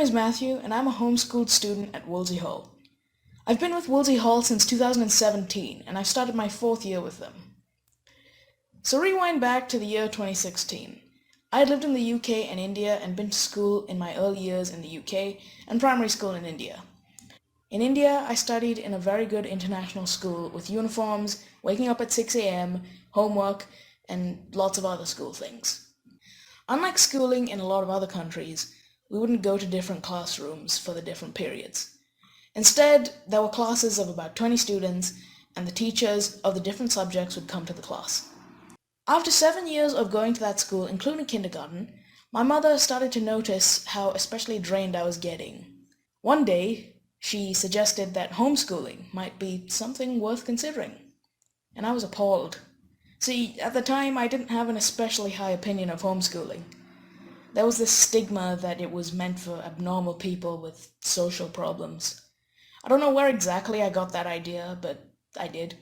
name is Matthew, and I'm a homeschooled student at Wolsey Hall. I've been with Wolsey Hall since 2017, and I've started my 4th year with them. So rewind back to the year 2016. I had lived in the UK and India and been to school in my early years in the UK and primary school in India. In India, I studied in a very good international school with uniforms, waking up at 6 a.m., homework, and lots of other school things. Unlike schooling in a lot of other countries, we wouldn't go to different classrooms for the different periods. Instead, there were classes of about 20 students, and the teachers of the different subjects would come to the class. After 7 years of going to that school, including kindergarten, my mother started to notice how especially drained I was getting. One day, she suggested that homeschooling might be something worth considering, and I was appalled. See, at the time, I didn't have an especially high opinion of homeschooling. There was this stigma that it was meant for abnormal people with social problems. I don't know where exactly I got that idea, but I did.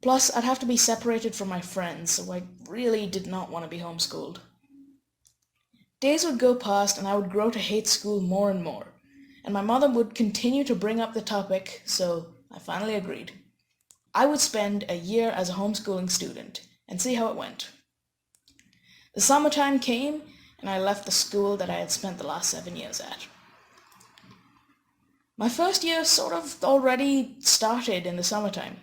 Plus, I'd have to be separated from my friends, so I really did not want to be homeschooled. Days would go past and I would grow to hate school more and more, and my mother would continue to bring up the topic, so I finally agreed. I would spend a year as a homeschooling student and see how it went. The summertime came, and I left the school that I had spent the last 7 years at. My first year sort of already started in the summertime.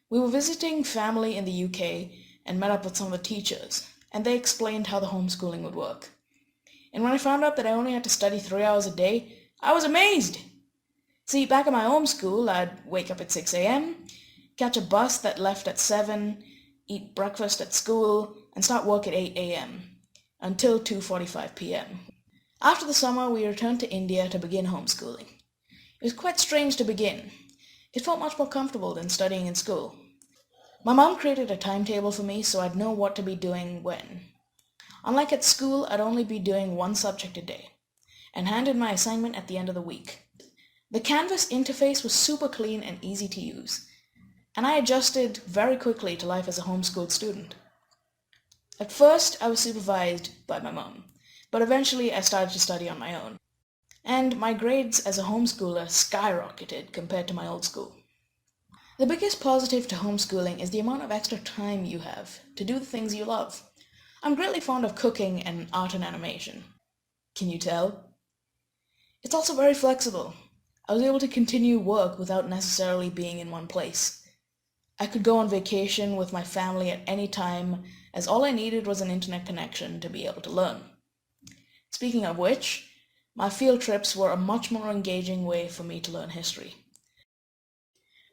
We were visiting family in the UK and met up with some of the teachers, and they explained how the homeschooling would work. And when I found out that I only had to study 3 hours a day, I was amazed! See, back at my home school, I'd wake up at 6 a.m., catch a bus that left at 7, eat breakfast at school, and start work at 8 a.m. until 2:45 p.m. After the summer, we returned to India to begin homeschooling. It was quite strange to begin. It felt much more comfortable than studying in school. My mom created a timetable for me so I'd know what to be doing when. Unlike at school, I'd only be doing one subject a day, and hand in my assignment at the end of the week. The Canvas interface was super clean and easy to use, and I adjusted very quickly to life as a homeschooled student. At first, I was supervised by my mom, but eventually I started to study on my own. And my grades as a homeschooler skyrocketed compared to my old school. The biggest positive to homeschooling is the amount of extra time you have to do the things you love. I'm greatly fond of cooking and art and animation. Can you tell? It's also very flexible. I was able to continue work without necessarily being in one place. I could go on vacation with my family at any time, as all I needed was an internet connection to be able to learn. Speaking of which, my field trips were a much more engaging way for me to learn history.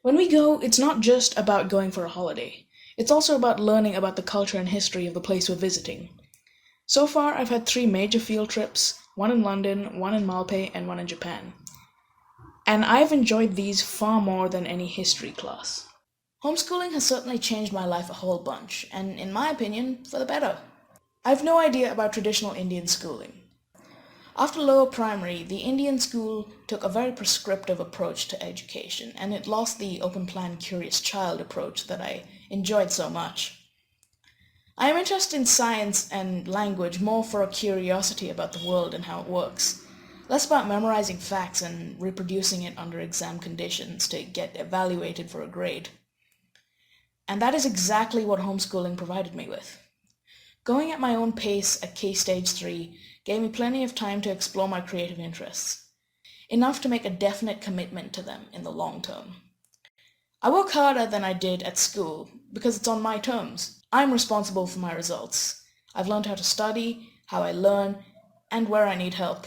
When we go, it's not just about going for a holiday. It's also about learning about the culture and history of the place we're visiting. So far, I've had 3 major field trips, one in London, one in Malpe, and one in Japan. And I've enjoyed these far more than any history class. Homeschooling has certainly changed my life a whole bunch, and in my opinion, for the better. I have no idea about traditional Indian schooling. After lower primary, the Indian school took a very prescriptive approach to education, and it lost the open-plan curious child approach that I enjoyed so much. I am interested in science and language more for a curiosity about the world and how it works, less about memorizing facts and reproducing it under exam conditions to get evaluated for a grade. And that is exactly what homeschooling provided me with. Going at my own pace at K-Stage 3 gave me plenty of time to explore my creative interests, enough to make a definite commitment to them in the long term. I work harder than I did at school because it's on my terms. I'm responsible for my results. I've learned how to study, how I learn, and where I need help.